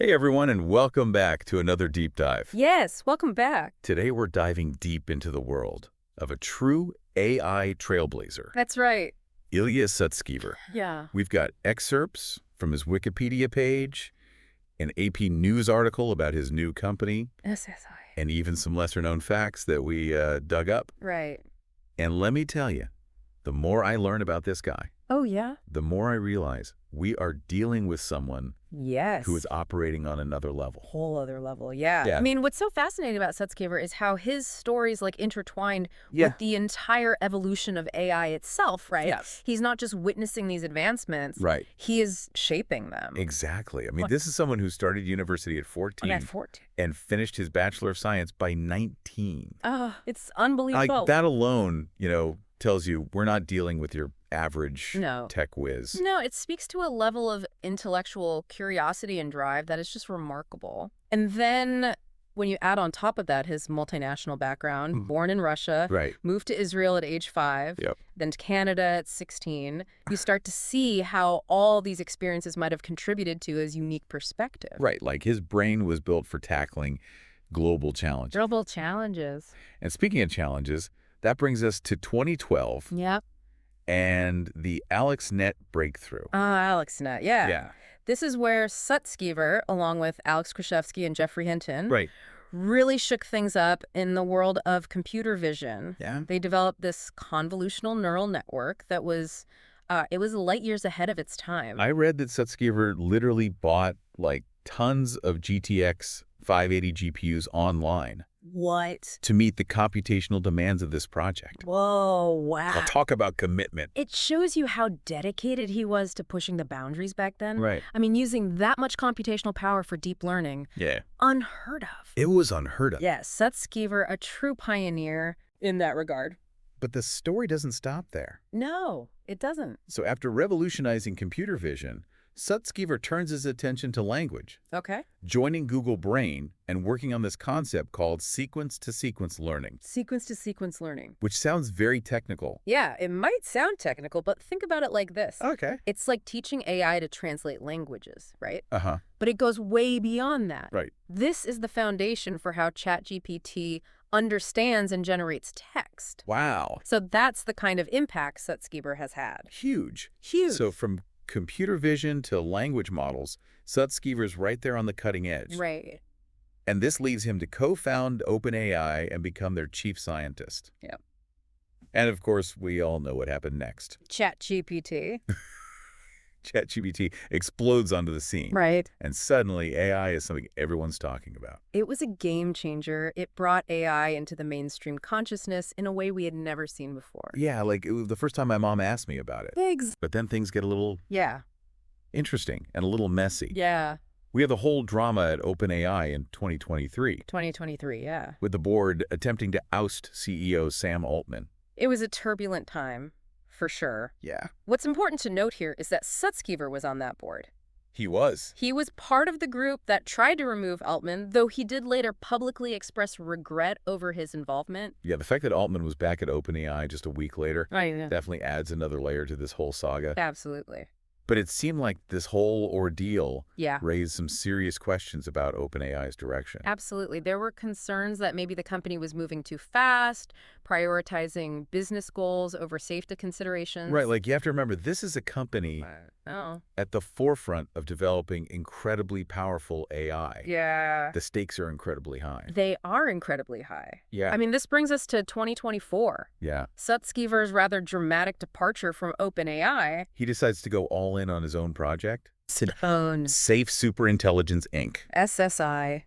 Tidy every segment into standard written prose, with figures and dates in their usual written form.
Hey everyone, and welcome back to another deep dive. Yes, welcome back. Today we're diving deep into the world of a true AI trailblazer, That's right. Ilya Sutskever. Yeah. We've got excerpts from his Wikipedia page, an AP News article about his new company, SSI. and even some lesser-known facts that we dug up. Right. And let me tell you, the more I learn about this guy, Oh, yeah? the more I realize we are dealing with someone Yes. who is operating on another level. Whole other level, yeah. Yeah. I mean, what's so fascinating about Sutskever is how his stories intertwined Yeah. with the entire evolution of AI itself, right? Yes. He's not just witnessing these advancements. Right. He is shaping them. Exactly. I mean, this is someone who started university at 14 At 14. and finished his Bachelor of Science by 19. Oh, it's unbelievable. Like, that alone, tells you we're not dealing with your average No. tech whiz. No, it speaks to a level of intellectual curiosity and drive that is just remarkable. And then when you add on top of that his multinational background, born in Russia, Right. moved to Israel at age 5, Yep. then to Canada at 16, you start to see how all these experiences might have contributed to his unique perspective. Right. Like, his brain was built for tackling global challenges. Global challenges. And speaking of challenges, that brings us to 2012 Yep. and the AlexNet breakthrough. AlexNet, yeah. Yeah. This is where Sutskever, along with Alex Krzyzewski and Jeffrey Hinton, Right. really shook things up in the world of computer vision. Yeah. They developed this convolutional neural network that was, it was light years ahead of its time. I read that Sutskever literally bought, tons of GTX 580 GPUs online What? to meet the computational demands of this project. Whoa, wow. I'll talk about commitment. It shows you how dedicated he was to pushing the boundaries back then. Right. I mean, using that much computational power for deep learning, Yeah. unheard of. It was unheard of. Yes, Sutskever, a true pioneer in that regard. But the story doesn't stop there. No, it doesn't. So after revolutionizing computer vision, Sutskever turns his attention to language, Okay. joining Google Brain and working on this concept called sequence-to-sequence learning, Sequence-to-sequence learning. which sounds very technical. Yeah, it might sound technical, but think about it like this. Okay. It's like teaching AI to translate languages, right? Uh-huh. But it goes way beyond that. Right. This is the foundation for how ChatGPT understands and generates text. Wow. So that's the kind of impact Sutskever has had. Huge. Huge. So from computer vision to language models, Sutskever's right there on the cutting edge. Right. And this leads him to co-found OpenAI and become their chief scientist. Yep. And of course, we all know what happened next. ChatGPT. ChatGPT explodes onto the scene. Right. And suddenly, AI is something everyone's talking about. It was a game changer. It brought AI into the mainstream consciousness in a way we had never seen before. Yeah, it was the first time my mom asked me about it. But then things get a little Yeah. interesting and a little messy. Yeah. We have the whole drama at OpenAI in 2023, 2023, yeah. with the board attempting to oust CEO Sam Altman. It was a turbulent time, for sure. Yeah. What's important to note here is that Sutskever was on that board. He was. He was part of the group that tried to remove Altman, though he did later publicly express regret over his involvement. Yeah, the fact that Altman was back at OpenAI just a week later Yeah. definitely adds another layer to this whole saga. Absolutely. But it seemed like this whole ordeal Yeah. raised some serious questions about OpenAI's direction. Absolutely. There were concerns that maybe the company was moving too fast, prioritizing business goals over safety considerations. Right, you have to remember, this is a company Oh. at the forefront of developing incredibly powerful AI. Yeah. The stakes are incredibly high. They are incredibly high. Yeah. I mean, this brings us to 2024. Yeah. Sutskever's rather dramatic departure from OpenAI. He decides to go all in on his own project. Own. Safe Superintelligence, Inc. SSI.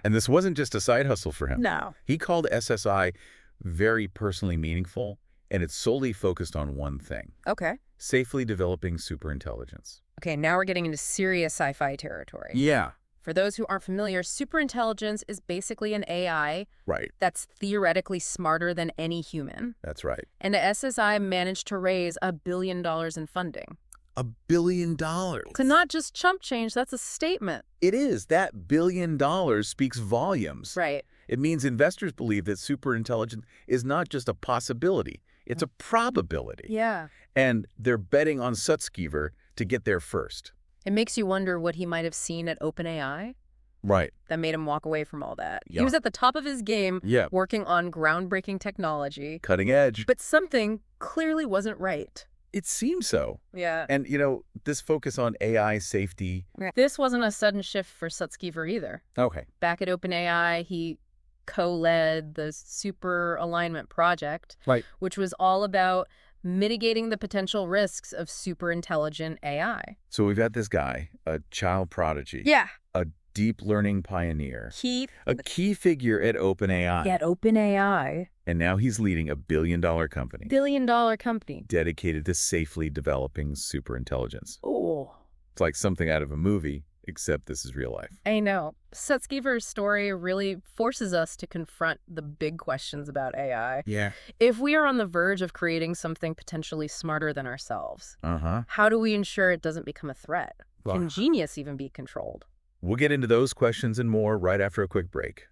And this wasn't just a side hustle for him. No. He called SSI very personally meaningful, and it's solely focused on one thing: Okay. safely developing superintelligence. Okay, now we're getting into serious sci-fi territory. Yeah. For those who aren't familiar, superintelligence is basically an AI Right. that's theoretically smarter than any human. That's right. And the SSI managed to raise $1 billion in funding. $1 billion. So not just chump change, that's a statement. It is. That $1 billion speaks volumes. Right. It means investors believe that superintelligence is not just a possibility, it's a probability. Yeah. And they're betting on Sutskever to get there first. It makes you wonder what he might have seen at OpenAI Right. that made him walk away from all that. Yeah. He was at the top of his game Yeah. working on groundbreaking technology, Cutting edge. but something clearly wasn't right. It seems so. Yeah. And, this focus on AI safety. This wasn't a sudden shift for Sutskever either. Okay. Back at OpenAI, he co-led the Super Alignment Project, Right. which was all about mitigating the potential risks of super intelligent AI. So we've got this guy, a child prodigy. Yeah. A deep learning pioneer. A key figure at OpenAI. At OpenAI. And now he's leading a billion-dollar company. Billion-dollar company. Dedicated to safely developing superintelligence. Oh. It's like something out of a movie, except this is real life. I know. Sutskever's story really forces us to confront the big questions about AI. Yeah. If we are on the verge of creating something potentially smarter than ourselves, how do we ensure it doesn't become a threat? Can genius even be controlled? We'll get into those questions and more right after a quick break.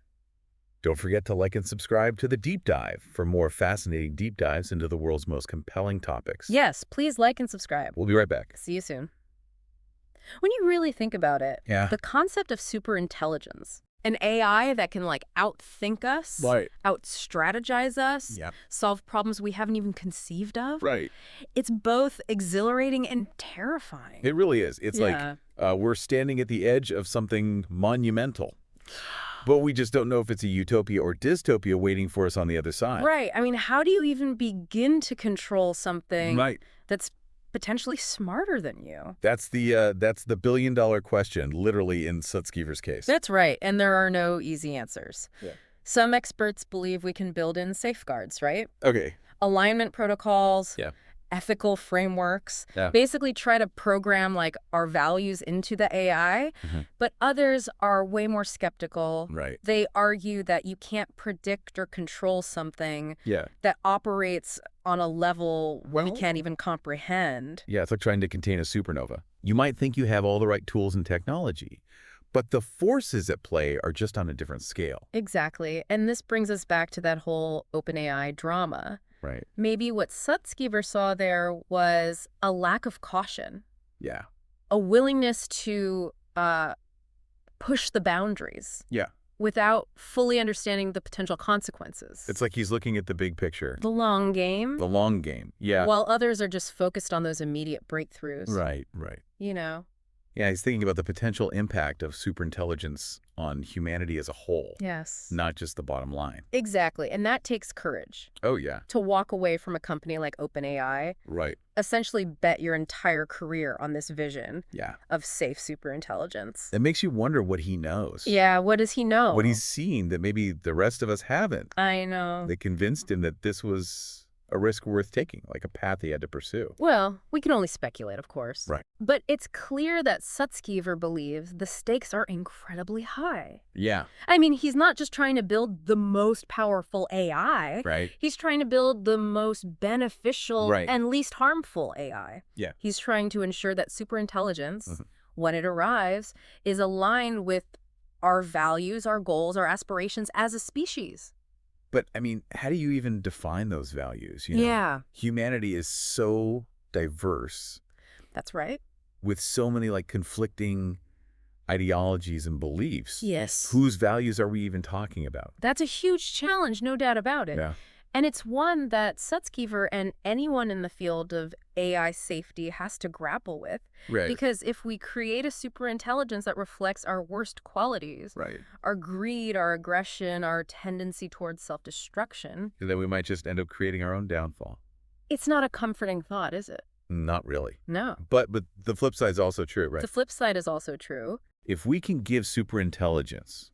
Don't forget to like and subscribe to The Deep Dive for more fascinating deep dives into the world's most compelling topics. Yes, please like and subscribe. We'll be right back. See you soon. When you really think about it, the concept of superintelligence, an AI that can outthink us, out-strategize us, solve problems we haven't even conceived of, it's both exhilarating and terrifying. It really is. It's like we're standing at the edge of something monumental. But we just don't know if it's a utopia or dystopia waiting for us on the other side. Right. I mean, how do you even begin to control something that's potentially smarter than you? That's the billion-dollar question, literally, in Sutskever's case. That's right. And there are no easy answers. Yeah. Some experts believe we can build in safeguards, right? Okay. Alignment protocols. Yeah. Ethical frameworks, basically try to program our values into the AI, but others are way more skeptical. Right. They argue that you can't predict or control something that operates on a level we can't even comprehend. Yeah, it's like trying to contain a supernova. You might think you have all the right tools and technology, but the forces at play are just on a different scale. Exactly. And this brings us back to that whole OpenAI drama. Right. Maybe what Sutskever saw there was a lack of caution. Yeah. A willingness to push the boundaries. Yeah. Without fully understanding the potential consequences. It's like he's looking at the big picture. The long game. The long game. Yeah. While others are just focused on those immediate breakthroughs. Right. Yeah, he's thinking about the potential impact of superintelligence on humanity as a whole. Yes. Not just the bottom line. Exactly. And that takes courage. Oh, yeah. To walk away from a company like OpenAI. Right. Essentially bet your entire career on this vision of safe superintelligence. It makes you wonder what he knows. Yeah, what does he know? What he's seen that maybe the rest of us haven't. I know. They convinced him that this was a risk worth taking, like a path he had to pursue. Well, we can only speculate, of course. Right. But it's clear that Sutskever believes the stakes are incredibly high. Yeah. I mean, he's not just trying to build the most powerful AI. Right. He's trying to build the most beneficial Right. and least harmful AI. Yeah. He's trying to ensure that superintelligence, when it arrives, is aligned with our values, our goals, our aspirations as a species. But, I mean, how do you even define those values? Yeah. Humanity is so diverse. That's right. With so many, conflicting ideologies and beliefs. Yes. Whose values are we even talking about? That's a huge challenge, no doubt about it. Yeah. And it's one that Sutskever and anyone in the field of AI safety has to grapple with. Right. Because if we create a superintelligence that reflects our worst qualities, our greed, our aggression, our tendency towards self-destruction, then we might just end up creating our own downfall. It's not a comforting thought, is it? Not really. No. But the flip side is also true, right? The flip side is also true. If we can give superintelligence,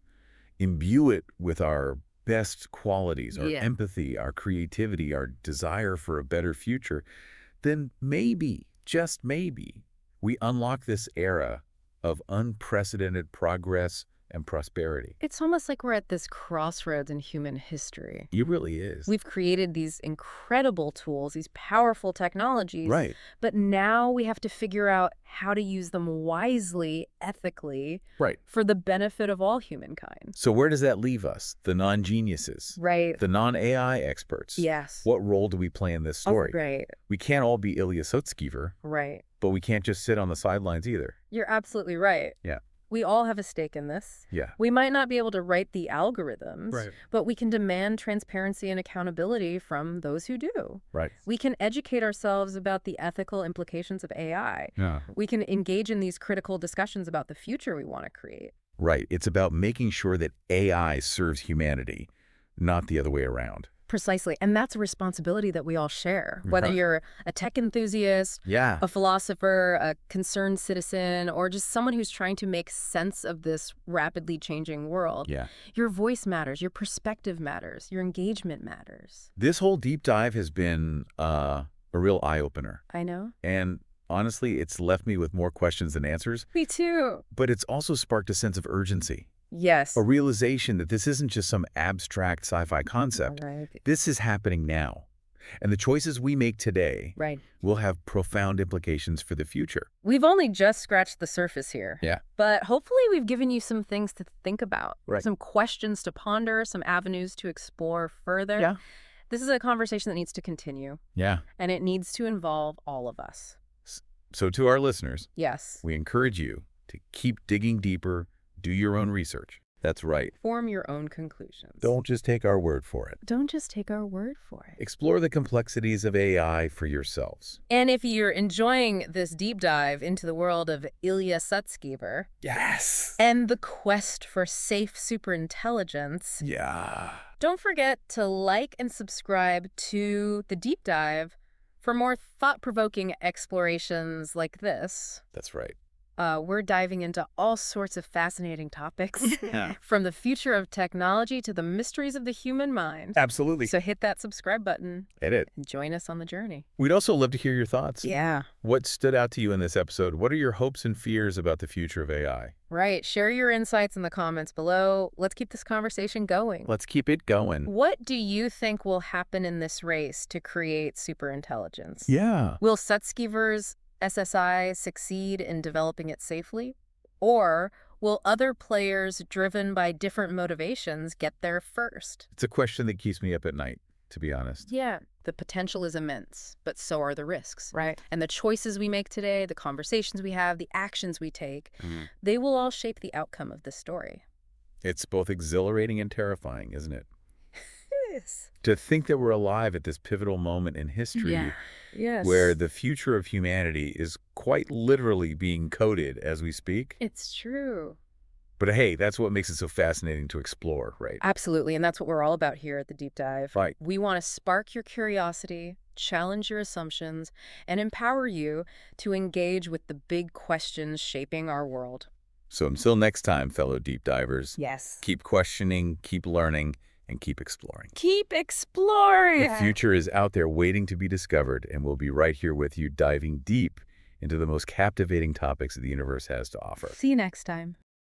imbue it with our best qualities, our empathy, our creativity, our desire for a better future, then maybe, just maybe, we unlock this era of unprecedented progress and prosperity. It's almost like we're at this crossroads in human history. It really is. We've created these incredible tools, these powerful technologies. Right. But now we have to figure out how to use them wisely, ethically, for the benefit of all humankind. So where does that leave us? The non-geniuses. Right. The non-AI experts. Yes. What role do we play in this story? Right. We can't all be Ilya Sutskever. Right. But we can't just sit on the sidelines either. You're absolutely right. Yeah. We all have a stake in this. Yeah. We might not be able to write the algorithms, right. but we can demand transparency and accountability from those who do. Right. We can educate ourselves about the ethical implications of AI. Yeah. We can engage in these critical discussions about the future we want to create. Right. It's about making sure that AI serves humanity, not the other way around. Precisely. And that's a responsibility that we all share. Whether you're a tech enthusiast, a philosopher, a concerned citizen, or just someone who's trying to make sense of this rapidly changing world. Your voice matters. Your perspective matters. Your engagement matters. This whole deep dive has been a real eye-opener. I know. And honestly, it's left me with more questions than answers. Me too. But it's also sparked a sense of urgency. Yes. A realization that this isn't just some abstract sci-fi concept. Right. This is happening now. And the choices we make today will have profound implications for the future. We've only just scratched the surface here. Yeah. But hopefully we've given you some things to think about. Right. Some questions to ponder, some avenues to explore further. Yeah. This is a conversation that needs to continue. Yeah. And it needs to involve all of us. So to our listeners, yes, we encourage you to keep digging deeper. Do your own research. That's right. Form your own conclusions. Don't just take our word for it. Don't just take our word for it. Explore the complexities of AI for yourselves. And if you're enjoying this deep dive into the world of Ilya Sutskever, yes, and the quest for safe superintelligence, don't forget to like and subscribe to the deep dive for more thought-provoking explorations like this. That's right. We're diving into all sorts of fascinating topics, from the future of technology to the mysteries of the human mind. Absolutely. So hit that subscribe button. Hit it. And join us on the journey. We'd also love to hear your thoughts. Yeah. What stood out to you in this episode? What are your hopes and fears about the future of AI? Right. Share your insights in the comments below. Let's keep this conversation going. Let's keep it going. What do you think will happen in this race to create superintelligence? Yeah. Will Sutskever's SSI succeed in developing it safely? Or will other players driven by different motivations get there first? It's a question that keeps me up at night, to be honest. Yeah. The potential is immense, but so are the risks. Right. And the choices we make today, the conversations we have, the actions we take, they will all shape the outcome of this story. It's both exhilarating and terrifying, isn't it? Yes. To think that we're alive at this pivotal moment in history where the future of humanity is quite literally being coded as we speak. It's true. But hey, that's what makes it so fascinating to explore, right? Absolutely, and that's what we're all about here at The Deep Dive. Right. We want to spark your curiosity, challenge your assumptions, and empower you to engage with the big questions shaping our world. So until next time, fellow deep divers. Yes. Keep questioning, keep learning, and keep exploring. Keep exploring! The future is out there waiting to be discovered, and we'll be right here with you, diving deep into the most captivating topics that the universe has to offer. See you next time.